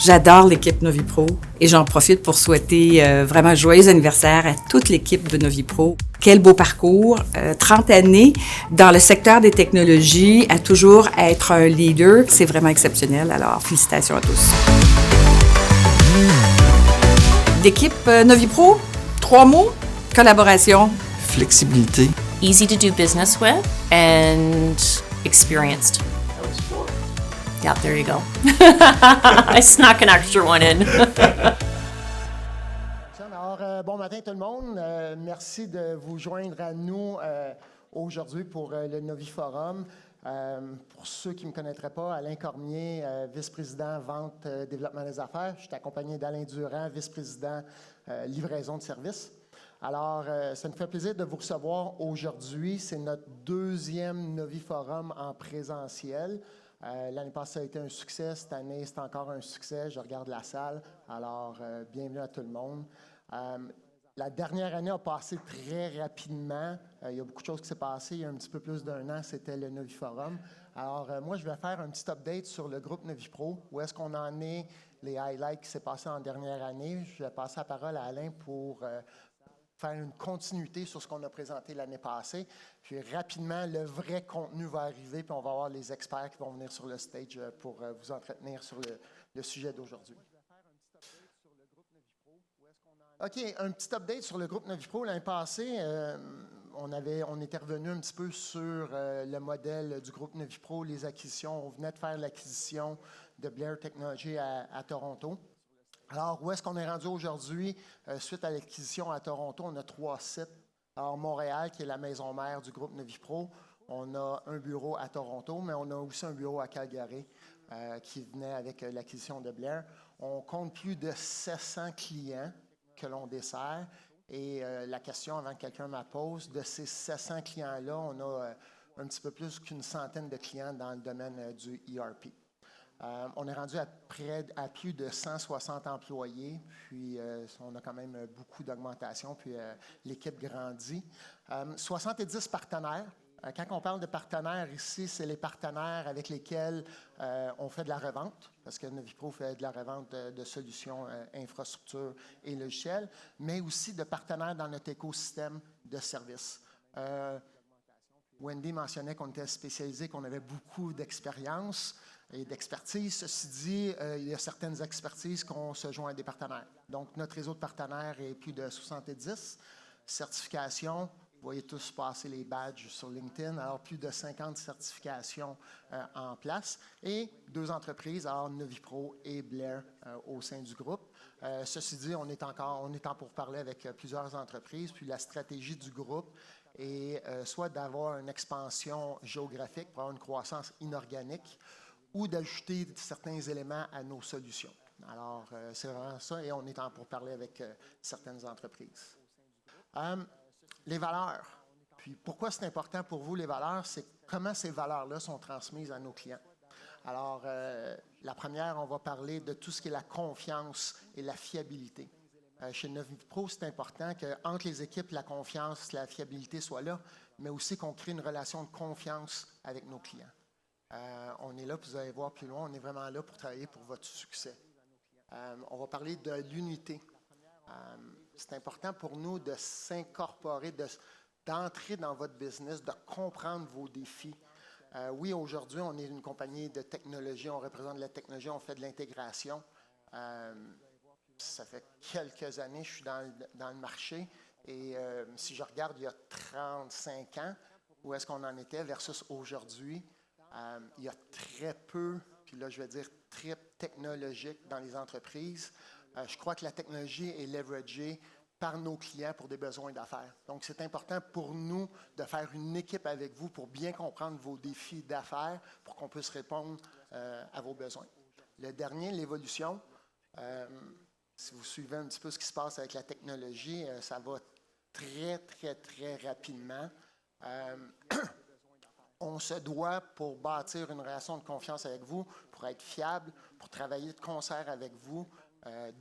J'adore l'équipe Novipro et j'en profite pour souhaiter vraiment joyeux anniversaire à toute l'équipe de Novipro. Quel beau parcours, 30 années dans le secteur des technologies, à toujours être un leader, c'est vraiment exceptionnel, alors félicitations à tous. L'équipe Novipro, 3 mots, collaboration. Flexibilité. Easy to do business with and experienced. Yeah, there you go. I snuck an extra one in. Alors, bon matin tout le monde. Merci de vous joindre à nous aujourd'hui pour le Noviforum. Pour ceux qui ne me connaîtraient pas, Alain Cormier, vice-président vente, développement des affaires. Je suis accompagné d'Alain Durand, vice-président livraison de services. Alors, ça me fait plaisir de vous recevoir aujourd'hui. C'est notre deuxième Noviforum en présentiel. L'année passée, ça a été un succès. Cette année, c'est encore un succès. Je regarde la salle. Alors, bienvenue à tout le monde. La dernière année a passé très rapidement. Il y a beaucoup de choses qui s'est passé. Il y a un petit peu plus d'un an, c'était le Noviforum. Alors, moi, je vais faire un petit update sur le groupe Novipro. Où est-ce qu'on en est, les highlights qui s'est passé en dernière année. Je vais passer la parole à Alain pour faire une continuité sur ce qu'on a présenté l'année passée. Puis rapidement, le vrai contenu va arriver, puis on va avoir les experts qui vont venir sur le stage pour vous entretenir sur le sujet d'aujourd'hui. OK, un petit update sur le groupe Novipro. L'année passée, on était revenu un petit peu sur le modèle du groupe Novipro, les acquisitions. On venait de faire l'acquisition de Blair Technology à Toronto. Alors, où est-ce qu'on est rendu aujourd'hui? Suite à l'acquisition à Toronto, on a 3 sites. Alors, Montréal, qui est la maison mère du groupe Novipro. On a un bureau à Toronto, mais on a aussi un bureau à Calgary qui venait avec l'acquisition de Blair. On compte plus de 700 clients que l'on dessert. Et la question, avant que quelqu'un me la pose, de ces 700 clients-là, on a un petit peu plus qu'une centaine de clients dans le domaine du ERP. On est rendu à plus de 160 employés, puis on a quand même beaucoup d'augmentation, puis l'équipe grandit. 70 partenaires. Quand on parle de partenaires ici, c'est les partenaires avec lesquels on fait de la revente, parce que Novipro fait de la revente de solutions, infrastructures et logiciels, mais aussi de partenaires dans notre écosystème de services. Wendy mentionnait qu'on était spécialisé, qu'on avait beaucoup d'expérience et d'expertise. Ceci dit, il y a certaines expertises qu'on se joint à des partenaires. Donc, notre réseau de partenaires est plus de 70. Certifications, vous voyez tous passer les badges sur LinkedIn. Alors, plus de 50 certifications en place. Et 2 entreprises, alors Novipro et Blair au sein du groupe. Ceci dit, on est en pourparlers avec plusieurs entreprises. Puis, la stratégie du groupe est soit d'avoir une expansion géographique pour avoir une croissance inorganique, ou d'ajouter certains éléments à nos solutions. Alors, c'est vraiment ça, et on est en pourparlers avec certaines entreprises. Les valeurs. Puis, pourquoi c'est important pour vous, les valeurs? C'est comment ces valeurs-là sont transmises à nos clients. Alors, la première, on va parler de tout ce qui est la confiance et la fiabilité. Chez Novipro, c'est important qu'entre les équipes, la confiance, la fiabilité soient là, mais aussi qu'on crée une relation de confiance avec nos clients. On est là, puis vous allez voir plus loin, on est vraiment là pour travailler pour votre succès. On va parler de l'unité. C'est important pour nous de s'incorporer, d'entrer dans votre business, de comprendre vos défis. Oui, aujourd'hui, on est une compagnie de technologie, on représente la technologie, on fait de l'intégration. Ça fait quelques années que je suis dans le marché et si je regarde il y a 35 ans, où est-ce qu'on en était versus aujourd'hui, il y a très peu, puis là je vais dire très technologique dans les entreprises. Je crois que la technologie est leveragée par nos clients pour des besoins d'affaires. Donc, c'est important pour nous de faire une équipe avec vous pour bien comprendre vos défis d'affaires pour qu'on puisse répondre à vos besoins. Le dernier, l'évolution. Si vous suivez un petit peu ce qui se passe avec la technologie, ça va très, très, très rapidement. On se doit, pour bâtir une relation de confiance avec vous, pour être fiable, pour travailler de concert avec vous,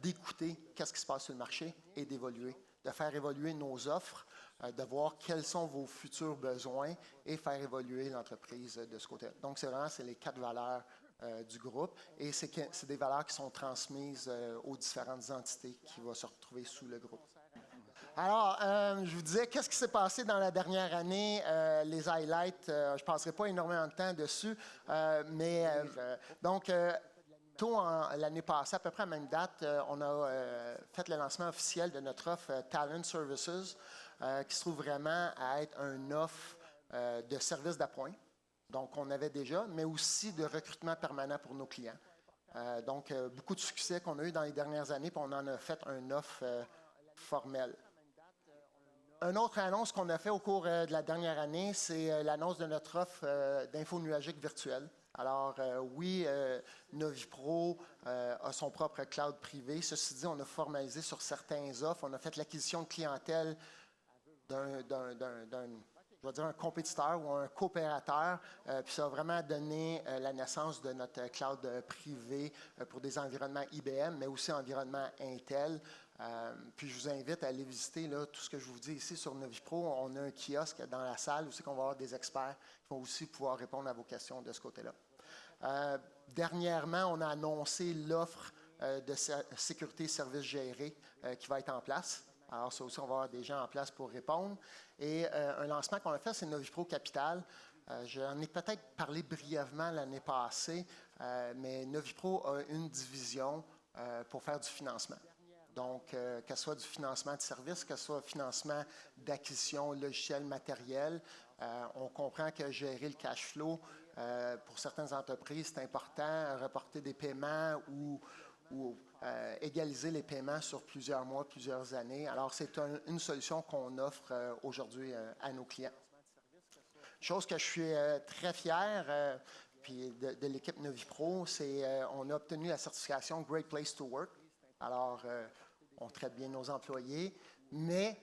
d'écouter qu'est-ce qui se passe sur le marché et d'évoluer, de faire évoluer nos offres, de voir quels sont vos futurs besoins et faire évoluer l'entreprise de ce côté. Donc, c'est les 4 valeurs du groupe. Et c'est des valeurs qui sont transmises aux différentes entités qui vont se retrouver sous le groupe. Alors, je vous disais, qu'est-ce qui s'est passé dans la dernière année? Les highlights, je ne passerai pas énormément de temps dessus, donc, tôt l'année passée, à peu près à la même date, on a fait le lancement officiel de notre offre Talent Services, qui se trouve vraiment à être une offre de services d'appoint. Donc, on avait déjà, mais aussi de recrutement permanent pour nos clients. Donc, beaucoup de succès qu'on a eu dans les dernières années, puis on en a fait une offre formelle. Une autre annonce qu'on a fait au cours de la dernière année, c'est l'annonce de notre offre d'info nuagique virtuelle. Alors, oui, NoviPro a son propre cloud privé. Ceci dit, on a formalisé sur certaines offres. On a fait l'acquisition de clientèle je vais dire un compétiteur ou un coopérateur, puis ça a vraiment donné la naissance de notre cloud privé pour des environnements IBM, mais aussi environnements Intel. Puis je vous invite à aller visiter là, tout ce que je vous dis ici sur NoviPro. On a un kiosque dans la salle aussi qu'on va avoir des experts qui vont aussi pouvoir répondre à vos questions de ce côté-là. Dernièrement, on a annoncé l'offre de sécurité service géré qui va être en place. Alors, ça aussi, on va avoir des gens en place pour répondre. Et un lancement qu'on a fait, c'est NoviPro Capital. J'en ai peut-être parlé brièvement l'année passée, mais NoviPro a une division pour faire du financement. Donc, que ce soit du financement de services, que ce soit financement d'acquisition logicielle, matérielle, on comprend que gérer le cash flow, pour certaines entreprises, c'est important, reporter des paiements ou égaliser les paiements sur plusieurs mois, plusieurs années. Alors, c'est une solution qu'on offre aujourd'hui à nos clients. Chose que je suis très fier puis de l'équipe NoviPro, c'est qu'on a obtenu la certification Great Place to Work. Alors, on traite bien nos employés, mais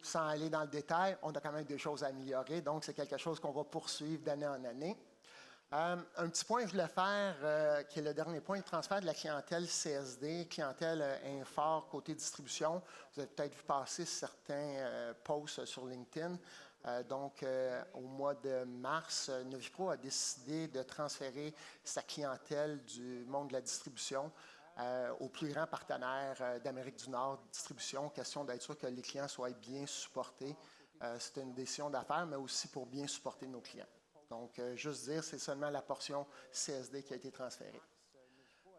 sans aller dans le détail, on a quand même des choses à améliorer. Donc, c'est quelque chose qu'on va poursuivre d'année en année. Un petit point que je voulais faire, qui est le dernier point, le transfert de la clientèle CSD, clientèle Infor côté distribution. Vous avez peut-être vu passer certains posts sur LinkedIn. Donc, au mois de mars, NoviPro a décidé de transférer sa clientèle du monde de la distribution au plus grand partenaire d'Amérique du Nord, distribution, question d'être sûr que les clients soient bien supportés. C'est une décision d'affaires, mais aussi pour bien supporter nos clients. Donc, juste dire, c'est seulement la portion CSD qui a été transférée.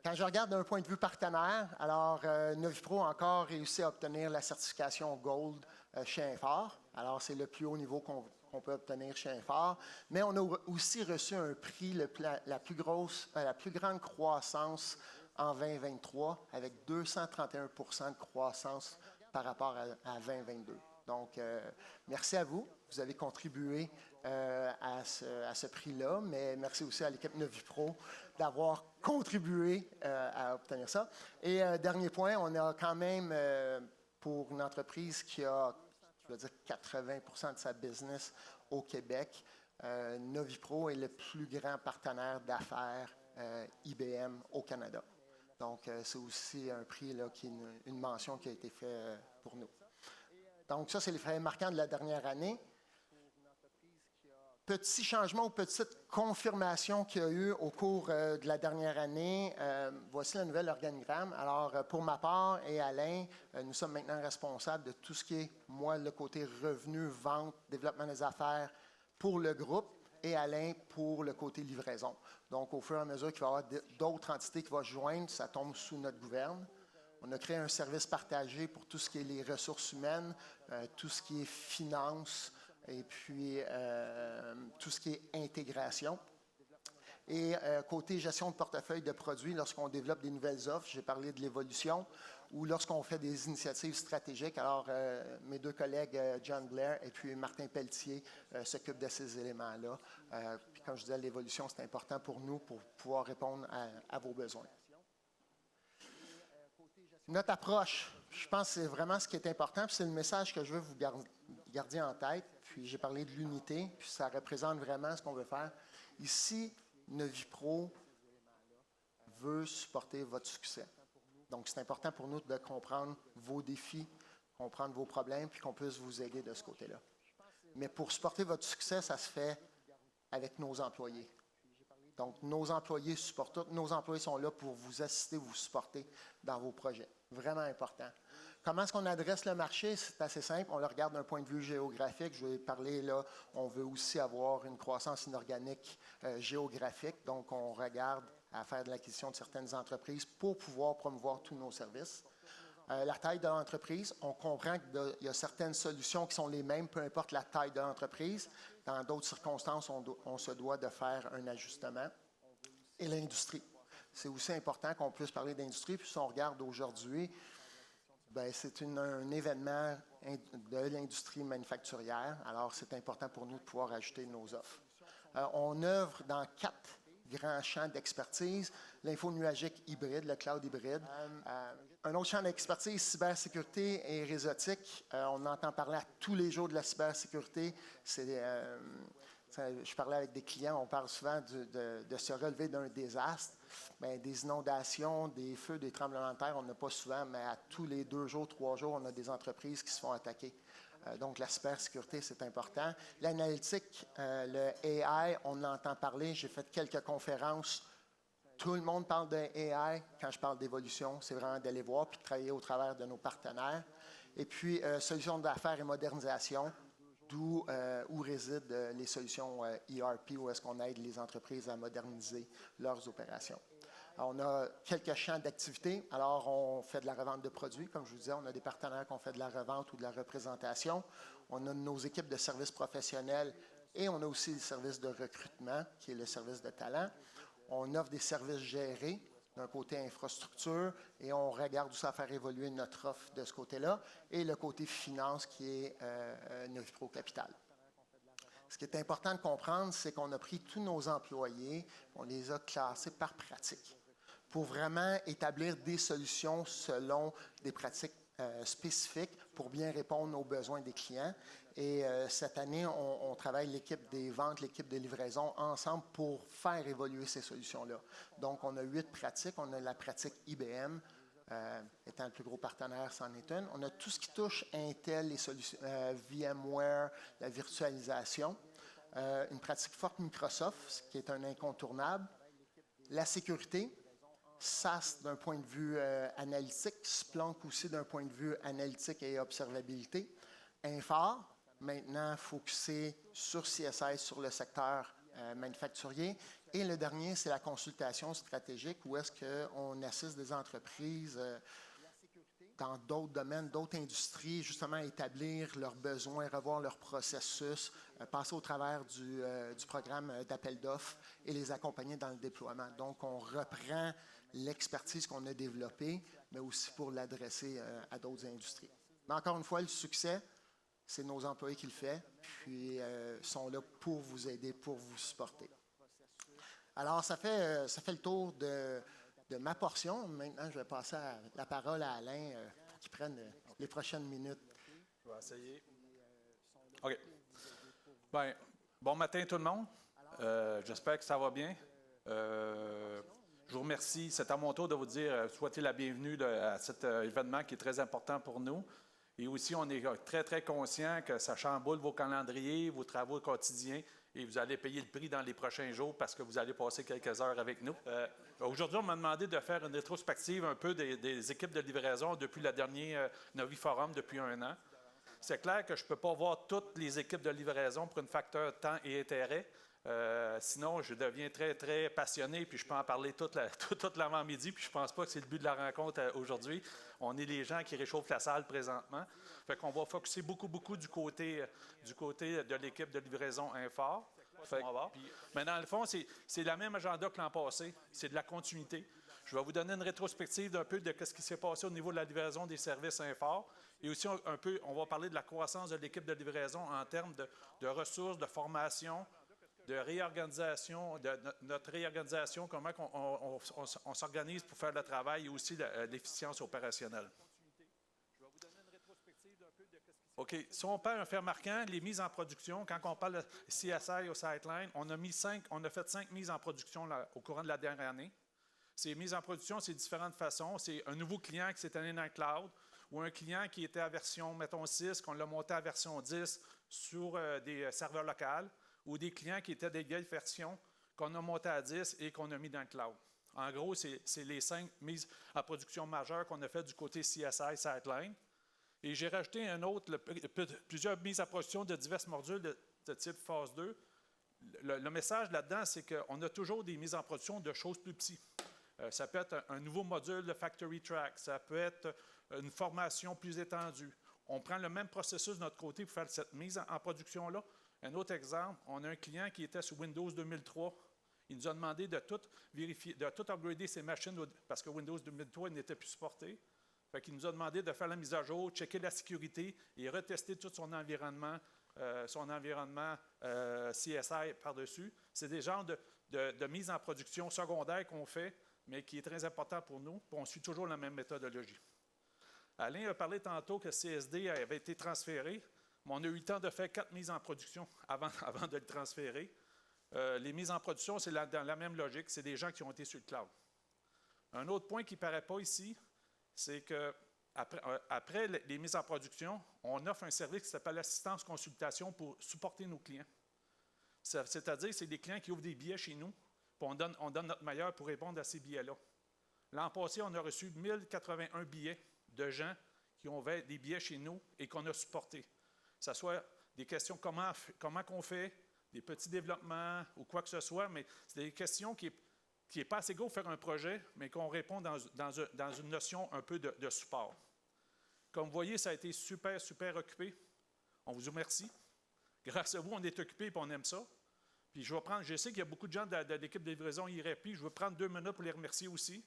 Quand je regarde d'un point de vue partenaire, alors NoviPro a encore réussi à obtenir la certification Gold chez Infor. Alors, c'est le plus haut niveau qu'on peut obtenir chez Infor. Mais on a aussi reçu un prix, la plus grande croissance en 2023, avec 231 % de croissance par rapport à 2022. Donc, merci à vous. Vous avez contribué à ce prix-là, mais merci aussi à l'équipe NoviPro d'avoir contribué à obtenir ça. Et dernier point, on a quand même, pour une entreprise qui a, je veux dire, 80 % de sa business au Québec, NoviPro est le plus grand partenaire d'affaires IBM au Canada. Donc, c'est aussi un prix, là, qui est une mention qui a été faite pour nous. Donc, ça, c'est les faits marquants de la dernière année. Petit changement ou petite confirmation qu'il y a eu au cours de la dernière année. Voici le nouvel organigramme. Alors, pour ma part et Alain, nous sommes maintenant responsables de tout ce qui est, moi, le côté revenu, vente, développement des affaires pour le groupe et Alain pour le côté livraison. Donc, au fur et à mesure qu'il va y avoir d'autres entités qui vont se joindre, ça tombe sous notre gouverne. On a créé un service partagé pour tout ce qui est les ressources humaines, tout ce qui est finance et puis tout ce qui est intégration. Et côté gestion de portefeuille de produits, lorsqu'on développe des nouvelles offres, j'ai parlé de l'évolution, ou lorsqu'on fait des initiatives stratégiques. Alors, mes deux collègues, John Blair et puis Martin Pelletier, s'occupent de ces éléments-là. Puis comme je disais, l'évolution, c'est important pour nous pour pouvoir répondre à vos besoins. Notre approche, je pense que c'est vraiment ce qui est important, puis c'est le message que je veux vous garder en tête. Puis j'ai parlé de l'unité, puis ça représente vraiment ce qu'on veut faire. Ici, NoviPro veut supporter votre succès. Donc, c'est important pour nous de comprendre vos défis, comprendre vos problèmes, puis qu'on puisse vous aider de ce côté-là. Mais pour supporter votre succès, ça se fait avec nos employés. Donc, nos employés supportent tout. Nos employés sont là pour vous assister, vous supporter dans vos projets. Vraiment important. Comment est-ce qu'on adresse le marché? C'est assez simple. On le regarde d'un point de vue géographique. Je vais parler là, on veut aussi avoir une croissance inorganique géographique. Donc, on regarde à faire de l'acquisition de certaines entreprises pour pouvoir promouvoir tous nos services. La taille de l'entreprise, on comprend qu'il y a certaines solutions qui sont les mêmes, peu importe la taille de l'entreprise. Dans d'autres circonstances, on se doit de faire un ajustement. Et l'industrie. C'est aussi important qu'on puisse parler d'industrie. Puis si on regarde aujourd'hui, c'est un événement de l'industrie manufacturière. Alors, c'est important pour nous de pouvoir ajouter nos offres. On œuvre dans 4 grands champs d'expertise. L'info nuagique hybride, le cloud hybride. Un autre champ d'expertise, cybersécurité et réseautique. On entend parler à tous les jours de la cybersécurité. Je parlais avec des clients, on parle souvent de se relever d'un désastre. Bien, des inondations, des feux, des tremblements de terre, on n'a pas souvent, mais à tous les 2 jours, 3 jours, on a des entreprises qui se font attaquer. Donc, la cybersécurité, c'est important. L'analytique, le AI, on entend parler. J'ai fait quelques conférences. Tout le monde parle de AI. Quand je parle d'évolution, c'est vraiment d'aller voir puis de travailler au travers de nos partenaires. Et puis, solutions d'affaires et modernisation, d'où où résident les solutions ERP, où est-ce qu'on aide les entreprises à moderniser leurs opérations. Alors, on a quelques champs d'activité. Alors, on fait de la revente de produits. Comme je vous disais, on a des partenaires qui ont fait de la revente ou de la représentation. On a nos équipes de services professionnels et on a aussi le service de recrutement, qui est le service de talent. On offre des services gérés d'un côté infrastructure et on regarde où ça faire évoluer notre offre de ce côté-là. Et le côté finance qui est Novipro Capital. Ce qui est important de comprendre, c'est qu'on a pris tous nos employés, on les a classés par pratique pour vraiment établir des solutions selon des pratiques spécifiques pour bien répondre aux besoins des clients. Et cette année, on travaille l'équipe des ventes, l'équipe de livraison ensemble pour faire évoluer ces solutions-là. Donc, on a 8 pratiques. On a la pratique IBM, étant le plus gros partenaire, c'en est une. On a tout ce qui touche Intel, les solutions VMware, la virtualisation. Une pratique forte Microsoft, qui est un incontournable. La sécurité, SAS d'un point de vue analytique, Splunk aussi d'un point de vue analytique et observabilité. Infor, maintenant focusé sur CSS, sur le secteur manufacturier. Et le dernier, c'est la consultation stratégique, où est-ce qu'on assiste des entreprises dans d'autres domaines, d'autres industries, justement établir leurs besoins, revoir leurs processus, passer au travers du programme d'appel d'offres et les accompagner dans le déploiement. Donc, on reprend l'expertise qu'on a développée, mais aussi pour l'adresser à d'autres industries. Mais encore une fois, le succès, c'est nos employés qui le font, puis sont là pour vous aider, pour vous supporter. Alors, ça fait le tour de ma portion. Maintenant, je vais passer la parole à Alain pour qu'il prenne les prochaines minutes. Je vais essayer. OK. Bien, bon matin tout le monde. J'espère que ça va bien. Je vous remercie. C'est à mon tour de vous dire, souhaiter la bienvenue à cet événement qui est très important pour nous. Et aussi, on est très, très conscient que ça chamboule vos calendriers, vos travaux quotidiens, et vous allez payer le prix dans les prochains jours parce que vous allez passer quelques heures avec nous. Aujourd'hui, on m'a demandé de faire une rétrospective un peu des équipes de livraison depuis le dernier Noviforum, depuis 1 an. C'est clair que je ne peux pas voir toutes les équipes de livraison pour une facteur temps et intérêt. Sinon, je deviens très, très passionné, puis je peux en parler toute l'avant-midi, puis je ne pense pas que c'est le but de la rencontre aujourd'hui. On est les gens qui réchauffent la salle présentement. Fait qu'on va focusser beaucoup du côté de l'équipe de livraison Infor. Mais dans le fond, c'est le même agenda que l'an passé. C'est de la continuité. Je vais vous donner une rétrospective d'un peu de ce qui s'est passé au niveau de la livraison des services Infor. Et aussi, un peu, on va parler de la croissance de l'équipe de livraison en termes de ressources, de formation, de réorganisation, de notre réorganisation, comment on s'organise pour faire le travail et aussi l'efficience opérationnelle. OK. Si on parle d'un fait marquant, les mises en production, quand on parle de CSI au Sightline, on a fait 5 mises en production là, au courant de la dernière année. Ces mises en production, c'est différentes façons. C'est un nouveau client qui s'est allé dans le cloud ou un client qui était à version, mettons, 6, qu'on l'a monté à version 10 sur des serveurs locaux, ou des clients qui étaient des vieilles versions qu'on a monté à 10 et qu'on a mis dans le cloud. En gros, c'est les 5 mises en production majeures qu'on a fait du côté CSI Sightline. Et j'ai rajouté un autre, plusieurs mises en production de divers modules de type phase 2. Le message là-dedans, c'est qu'on a toujours des mises en production de choses plus petites. Ça peut être un nouveau module de Factory Track, ça peut être une formation plus étendue. On prend le même processus de notre côté pour faire cette mise en production-là. Un autre exemple, on a un client qui était sur Windows 2003. Il nous a demandé de tout vérifier, de tout upgrader ses machines parce que Windows 2003 n'était plus supporté. Fait qu'il nous a demandé de faire la mise à jour, checker la sécurité et retester tout son environnement CSI par-dessus. C'est des genres de mise en production secondaire qu'on fait, mais qui est très important pour nous. Puis on suit toujours la même méthodologie. Alain a parlé tantôt que CSD avait été transféré, mais on a eu le temps de faire 4 mises en production avant de le transférer. Les mises en production, c'est dans la même logique, c'est des gens qui ont été sur le cloud. Un autre point qui ne paraît pas ici, c'est qu'après les mises en production, on offre un service qui s'appelle l'assistance consultation pour supporter nos clients. C'est-à-dire, c'est des clients qui ouvrent des billets chez nous, puis on donne notre meilleur pour répondre à ces billets-là. L'an passé, on a reçu 1081 billets de gens qui ont ouvert des billets chez nous et qu'on a supportés. Que ce soit des questions comment qu'on fait, des petits développements ou quoi que ce soit, mais c'est des questions qui n'est pas assez gros pour faire un projet, mais qu'on répond dans une notion un peu de support. Comme vous voyez, ça a été super, super occupé. On vous remercie. Grâce à vous, on est occupé et on aime ça. Puis je sais qu'il y a beaucoup de gens de l'équipe de livraison IRP. Je vais prendre 2 minutes pour les remercier aussi.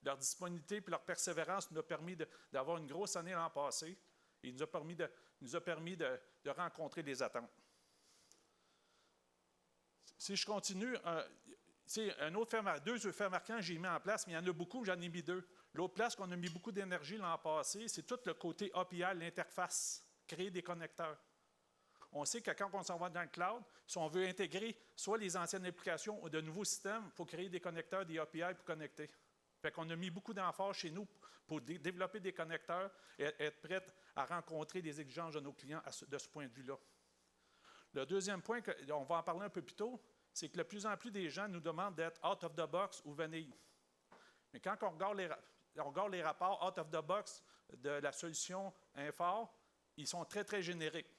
Leur disponibilité et leur persévérance nous a permis d'avoir une grosse année l'an passé. Et il nous a permis de rencontrer les attentes. Si je continue, deux faits marquants que j'ai mis en place, mais il y en a beaucoup, j'en ai mis 2. L'autre place qu'on a mis beaucoup d'énergie l'an passé, c'est tout le côté API, l'interface, créer des connecteurs. On sait que quand on s'en va dans le cloud, si on veut intégrer soit les anciennes applications ou de nouveaux systèmes, il faut créer des connecteurs, des API pour connecter. Fait qu'on a mis beaucoup d'emphase chez nous pour développer des connecteurs et être prêts à rencontrer les exigences de nos clients de ce point de vue-là. Le deuxième point, on va en parler un peu plus tôt, c'est que de plus en plus des gens nous demandent d'être out of the box ou vanille. Mais quand on regarde les rapports out of the box de la solution Infor, ils sont très, très génériques.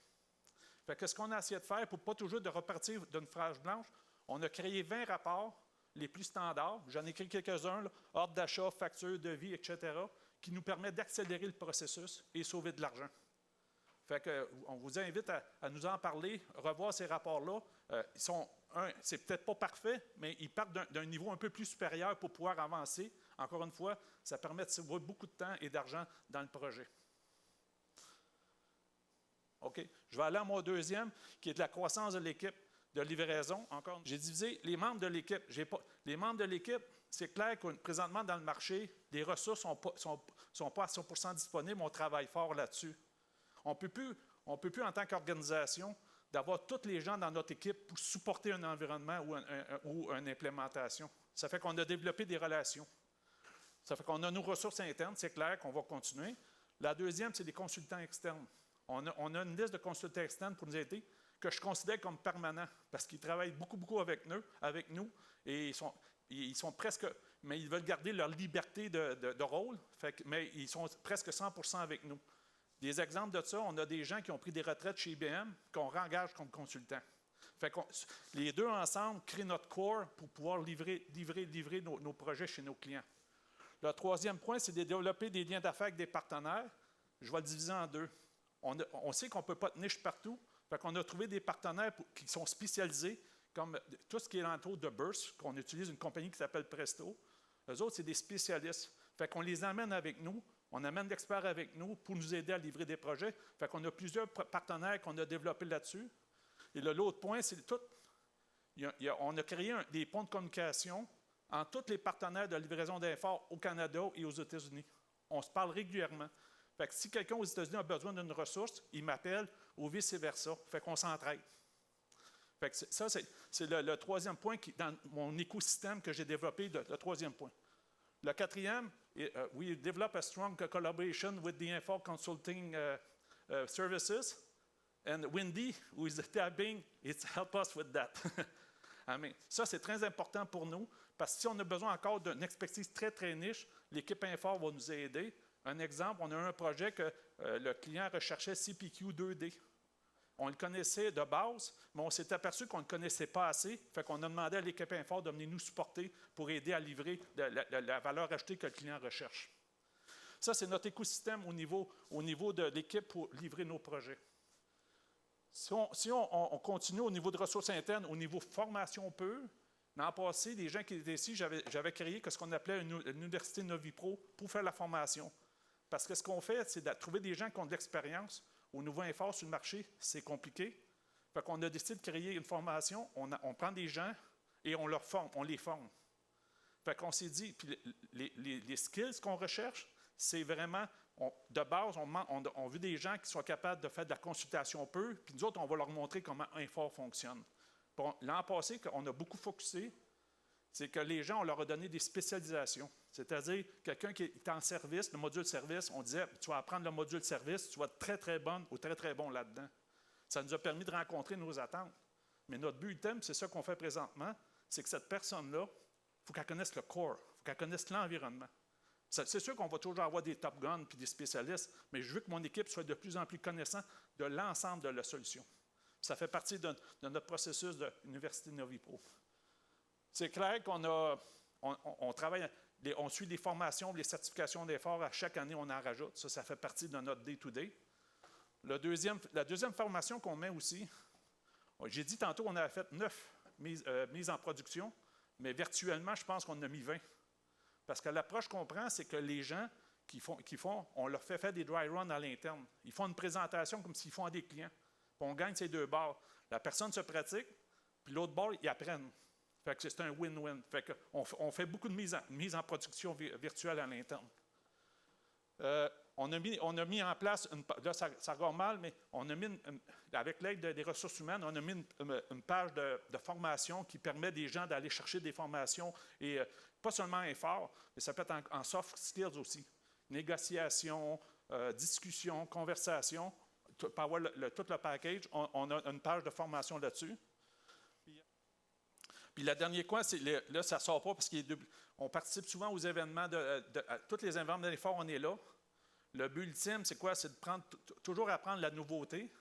Fait que ce qu'on a essayé de faire pour ne pas toujours de repartir d'une phrase blanche, on a créé 20 rapports les plus standards. J'en ai écrit quelques-uns, ordre d'achat, facture, devis, etc., qui nous permettent d'accélérer le processus et sauver de l'argent. Fait que, on vous invite à nous en parler, revoir ces rapports-là. C'est peut-être pas parfait, mais ils partent d'un niveau un peu plus supérieur pour pouvoir avancer. Encore une fois, ça permet de sauver beaucoup de temps et d'argent dans le projet. OK. Je vais aller à mon deuxième, qui est de la croissance de l'équipe de livraison. Encore, j'ai divisé les membres de l'équipe. Les membres de l'équipe, c'est clair que présentement dans le marché, les ressources ne sont pas à 100% disponibles. On travaille fort là-dessus. On peut plus, en tant qu'organisation, d'avoir tous les gens dans notre équipe pour supporter un environnement ou une implémentation. Ça fait qu'on a développé des relations. Ça fait qu'on a nos ressources internes, c'est clair qu'on va continuer. La deuxième, c'est des consultants externes. On a une liste de consultants externes pour nous aider, que je considère comme permanents, parce qu'ils travaillent beaucoup, beaucoup avec nous, et ils sont presque, mais ils veulent garder leur liberté de rôle, mais ils sont presque 100% avec nous. Des exemples de ça, on a des gens qui ont pris des retraites chez IBM, qu'on réengage comme consultants. Les deux ensemble créent notre core pour pouvoir livrer nos projets chez nos clients. Le troisième point, c'est de développer des liens d'affaires avec des partenaires. Je vais le diviser en 2. On sait qu'on ne peut pas être niche partout. Fait qu'on a trouvé des partenaires qui sont spécialisés, comme tout ce qui est l'entour de Burst, qu'on utilise une compagnie qui s'appelle Presto. Eux autres, c'est des spécialistes. Fait qu'on les amène avec nous. On amène d'experts avec nous pour nous aider à livrer des projets. Fait qu'on a plusieurs partenaires qu'on a développés là-dessus. Et l'autre point, c'est tout. On a créé des ponts de communication entre tous les partenaires de livraison d'infos au Canada et aux États-Unis. On se parle régulièrement. Fait que si quelqu'un aux États-Unis a besoin d'une ressource, il m'appelle ou vice-versa. Fait qu'on s'entraide. Fait que ça, c'est le troisième point dans mon écosystème que j'ai développé, le troisième point. Le quatrième, we develop a strong collaboration with the Infor Consulting Services, and Wendy, who is tabbing, it's help us with that. Ça, c'est très important pour nous, parce que si on a besoin encore d'une expertise très, très niche, l'équipe Infor va nous aider. Un exemple, on a eu un projet que le client recherchait CPQ 2D. On le connaissait de base, mais on s'est aperçu qu'on ne le connaissait pas assez. Fait qu'on a demandé à l'équipe Infor de venir nous supporter pour aider à livrer la valeur ajoutée que le client recherche. Ça, c'est notre écosystème au niveau de l'équipe pour livrer nos projets. Si on continue au niveau de ressources internes, au niveau formation pure, l'an passé, les gens qui étaient ici, j'avais créé ce qu'on appelait une université Novipro pour faire la formation. Parce que ce qu'on fait, c'est de trouver des gens qui ont de l'expérience. Au niveau Infor sur le marché, c'est compliqué. Fait qu'on a décidé de créer une formation. On prend des gens et on les forme. Fait qu'on s'est dit, puis les skills qu'on recherche, c'est vraiment, de base, on veut des gens qui soient capables de faire de la consultation pure, puis nous autres, on va leur montrer comment Infor fonctionne. L'an passé, on a beaucoup focusé, c'est que les gens, on leur a donné des spécialisations. C'est-à-dire, quelqu'un qui est en service, le module service, on disait, tu vas apprendre le module service, tu vas être très, très bonne ou très, très bon là-dedans. Ça nous a permis de rencontrer nos attentes. Mais notre but ultime, c'est ça qu'on fait présentement, c'est que cette personne-là, il faut qu'elle connaisse le core, il faut qu'elle connaisse l'environnement. C'est sûr qu'on va toujours avoir des top guns puis des spécialistes, mais je veux que mon équipe soit de plus en plus connaissante de l'ensemble de la solution. Ça fait partie de notre processus de l'Université Novipro. C'est clair qu'on travaille, on suit des formations, les certifications d'effort, à chaque année, on en rajoute. Ça fait partie de notre day-to-day. La deuxième formation qu'on met aussi, j'ai dit tantôt qu'on avait fait 9 mises en production, mais virtuellement, je pense qu'on en a mis 20. Parce que l'approche qu'on prend, c'est que les gens on leur fait faire des dry runs à l'interne. Ils font une présentation comme s'ils font à des clients. Puis on gagne ces deux bords. La personne se pratique, puis l'autre bord, ils apprennent. Fait que c'est un win-win. Fait qu'on fait beaucoup de mises en production virtuelle à l'interne. On a mis en place, là ça regarde mal, mais on a mis, avec l'aide des ressources humaines, on a mis une page de formation qui permet des gens d'aller chercher des formations, et pas seulement Infor, mais ça peut être en soft skills aussi. Négociation, discussion, conversation, pour avoir tout le package, on a une page de formation là-dessus. Puis le dernier point, c'est là, ça ne sort pas parce qu'on participe souvent aux événements, à tous les événements d'Infor, on est là. Le but ultime, c'est quoi? C'est de toujours apprendre la nouveauté.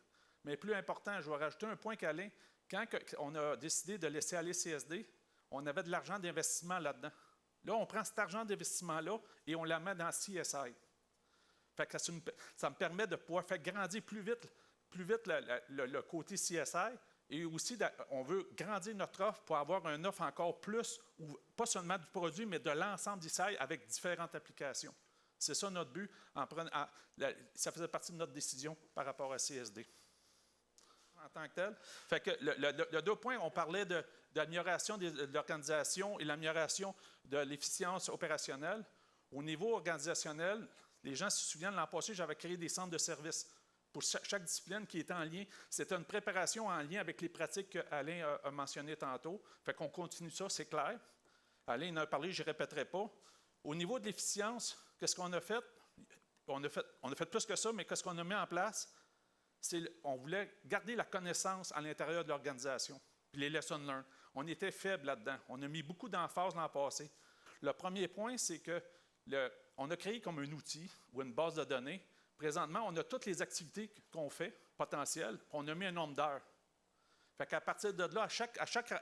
Mais plus important, je vais rajouter un point qu'Alain, quand on a décidé de laisser aller CSD, on avait de l'argent d'investissement là-dedans. Là, on prend cet argent d'investissement-là et on la met dans CSI. Fait que ça me permet de pouvoir faire grandir plus vite le côté CSI. Et aussi, on veut grandir notre offre pour avoir une offre encore plus, pas seulement du produit, mais de l'ensemble d'ICI avec différentes applications. C'est ça notre but. Ça faisait partie de notre décision par rapport à CSD. En tant que tel. Fait que le 2 points, on parlait de l'amélioration de l'organisation et l'amélioration de l'efficience opérationnelle. Au niveau organisationnel, les gens se souviennent, l'an passé, j'avais créé des centres de services pour chaque discipline qui était en lien. C'était une préparation en lien avec les pratiques qu'Alain a mentionnées tantôt. Fait qu'on continue ça, c'est clair. Alain en a parlé, je ne répéterai pas. Au niveau de l'efficience, qu'est-ce qu'on a fait? On a fait plus que ça, mais qu'est-ce qu'on a mis en place? On voulait garder la connaissance à l'intérieur de l'organisation, puis les lessons learned. On était faible là-dedans. On a mis beaucoup d'emphase l'an passé. Le premier point, c'est qu'on a créé comme un outil ou une base de données. Présentement, on a toutes les activités qu'on fait, potentielles, puis on a mis un nombre d'heures. Fait qu'à partir de là,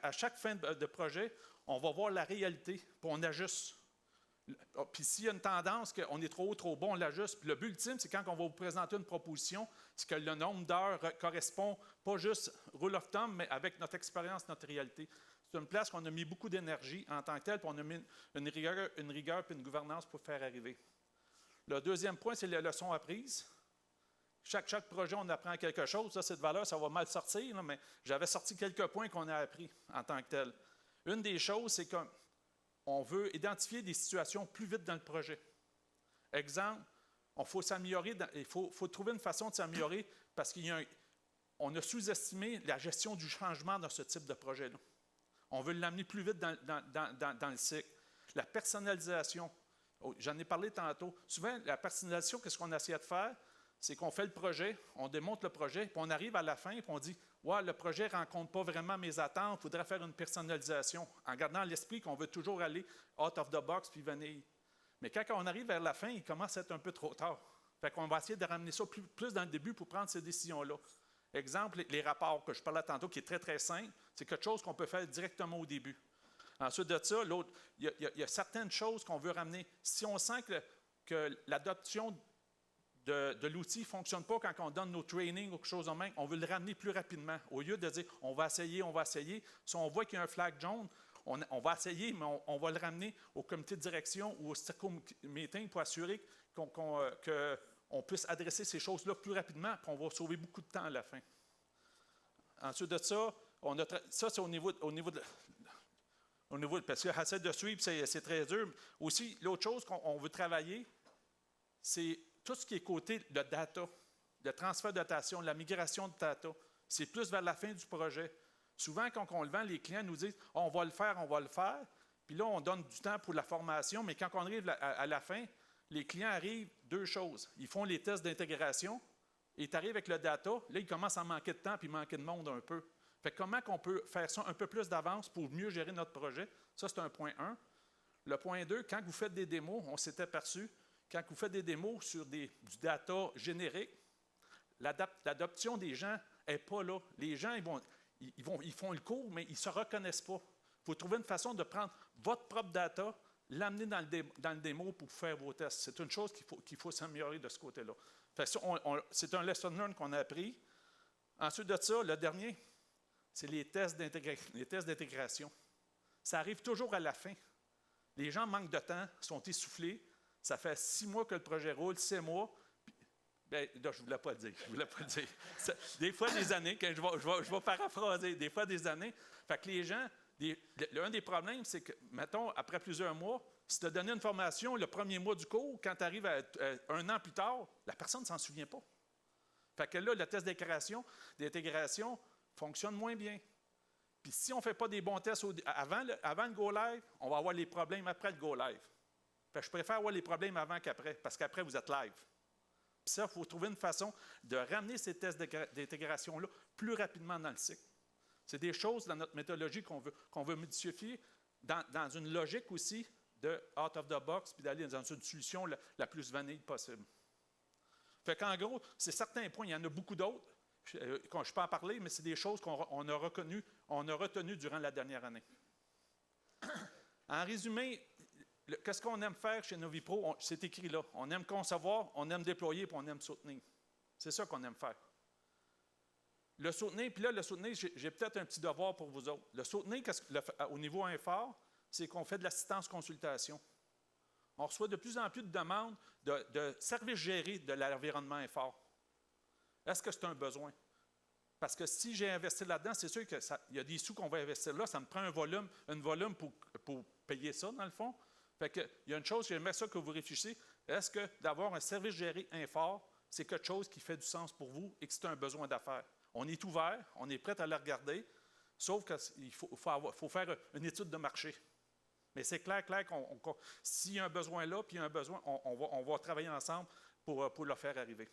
à chaque fin de projet, on va voir la réalité, puis on ajuste. Puis s'il y a une tendance qu'on est trop haut, trop bon, on l'ajuste. Puis le but ultime, c'est quand on va vous présenter une proposition, c'est que le nombre d'heures correspond pas juste rule of thumb, mais avec notre expérience, notre réalité. C'est une place qu'on a mis beaucoup d'énergie en tant que telle, puis on a mis une rigueur puis une gouvernance pour faire arriver. Le deuxième point, c'est les leçons apprises. Chaque projet, on apprend quelque chose. Ça, cette valeur, ça va mal sortir, là, mais j'avais sorti quelques points qu'on a appris en tant que tel. Une des choses, c'est qu'on veut identifier des situations plus vite dans le projet. Exemple, il faut s'améliorer, il faut trouver une façon de s'améliorer parce qu'on a sous-estimé la gestion du changement dans ce type de projet-là. On veut l'amener plus vite dans le cycle. La personnalisation. J'en ai parlé tantôt. Souvent, la personnalisation, qu'est-ce qu'on essayait de faire? c'est qu'on fait le projet, on démontre le projet, puis on arrive à la fin, puis on dit « Ouais, le projet ne rencontre pas vraiment mes attentes, il faudrait faire une personnalisation », en gardant à l'esprit qu'on veut toujours aller out of the box puis venir. Mais quand on arrive vers la fin, il commence à être un peu trop tard. Fait qu'on va essayer de ramener ça plus dans le début pour prendre ces décisions-là. Exemple, les rapports que je parlais tantôt, qui est très, très simple, c'est quelque chose qu'on peut faire directement au début. Ensuite de ça, il y a certaines choses qu'on veut ramener. Si on sent que l'adoption de l'outil ne fonctionne pas quand on donne nos trainings ou quelque chose en main, on veut le ramener plus rapidement. Au lieu de dire « on va essayer », si on voit qu'il y a un flag jaune, on va essayer, mais on va le ramener au comité de direction ou au circo meeting pour assurer qu'on puisse adresser ces choses-là plus rapidement, puis on va sauver beaucoup de temps à la fin. Ensuite de ça, ça c'est au niveau de parce que essayer de suivre, c'est très dur. Aussi, l'autre chose qu'on veut travailler, c'est tout ce qui est côté de data, le transfert de data, la migration de data. C'est plus vers la fin du projet. Souvent, quand on le vend, les clients nous disent « on va le faire », puis là, on donne du temps pour la formation, mais quand on arrive à la fin, les clients arrivent, deux choses. Ils font les tests d'intégration, ils arrivent avec le data, là, ils commencent à manquer de temps puis manquer de monde un peu. Fait que comment on peut faire ça un peu plus d'avance pour mieux gérer notre projet? Ça, c'est un point 1. Le point 2, quand vous faites des démos, on s'est aperçu, quand vous faites des démos sur du data générique, l'adoption des gens n'est pas là. Les gens, ils font le cours, mais ils ne se reconnaissent pas. Il faut trouver une façon de prendre votre propre data, l'amener dans le démo pour faire vos tests. C'est une chose qu'il faut s'améliorer de ce côté-là. C'est un lesson learn qu'on a appris. Ensuite de ça, le dernier, c'est les tests d'intégration. Ça arrive toujours à la fin. Les gens manquent de temps, sont essoufflés. Ça fait 6 mois que le projet roule, 7 mois. Bien, là, je ne voulais pas le dire. Des fois, des années, quand je vais paraphraser, des fois, des années. Fait que les gens, l'un des problèmes, c'est que, mettons, après plusieurs mois, si tu as donné une formation le premier mois du cours, quand tu arrives à 1 an plus tard, la personne ne s'en souvient pas. Fait que là, le test d'intégration fonctionne moins bien. Puis si on ne fait pas des bons tests avant le go live, on va avoir les problèmes après le go live. Fait que je préfère avoir les problèmes avant qu'après, parce qu'après, vous êtes live. Puis ça, il faut trouver une façon de ramener ces tests d'intégration-là plus rapidement dans le cycle. C'est des choses dans notre méthodologie qu'on veut modifier dans une logique aussi de out of the box, puis d'aller dans une solution la plus vanille possible. Fait qu'en gros, c'est certains points, il y en a beaucoup d'autres. Je peux en parler, mais c'est des choses qu'on a retenues durant la dernière année. En résumé, qu'est-ce qu'on aime faire chez Novipro? C'est écrit là. On aime concevoir, on aime déployer, puis on aime soutenir. C'est ça qu'on aime faire. Le soutenir, puis là, le soutenir, j'ai peut-être un petit devoir pour vous autres. Le soutenir, au niveau Infor, c'est qu'on fait de l'assistance consultation. On reçoit de plus en plus de demandes de services gérés de l'environnement Infor. Est-ce que c'est un besoin? Parce que si j'ai investi là-dedans, c'est sûr qu'il y a des sous qu'on va investir là, ça me prend un volume pour payer ça, dans le fond. Fait que, il y a une chose, j'aimerais ça que vous réfléchissiez. Est-ce que d'avoir un service géré Infor, c'est quelque chose qui fait du sens pour vous et que c'est un besoin d'affaires? On est ouvert, on est prêt à le regarder, sauf qu'il faut faire une étude de marché. Mais c'est clair s'il y a un besoin là, puis il y a un besoin, on va travailler ensemble pour le faire arriver.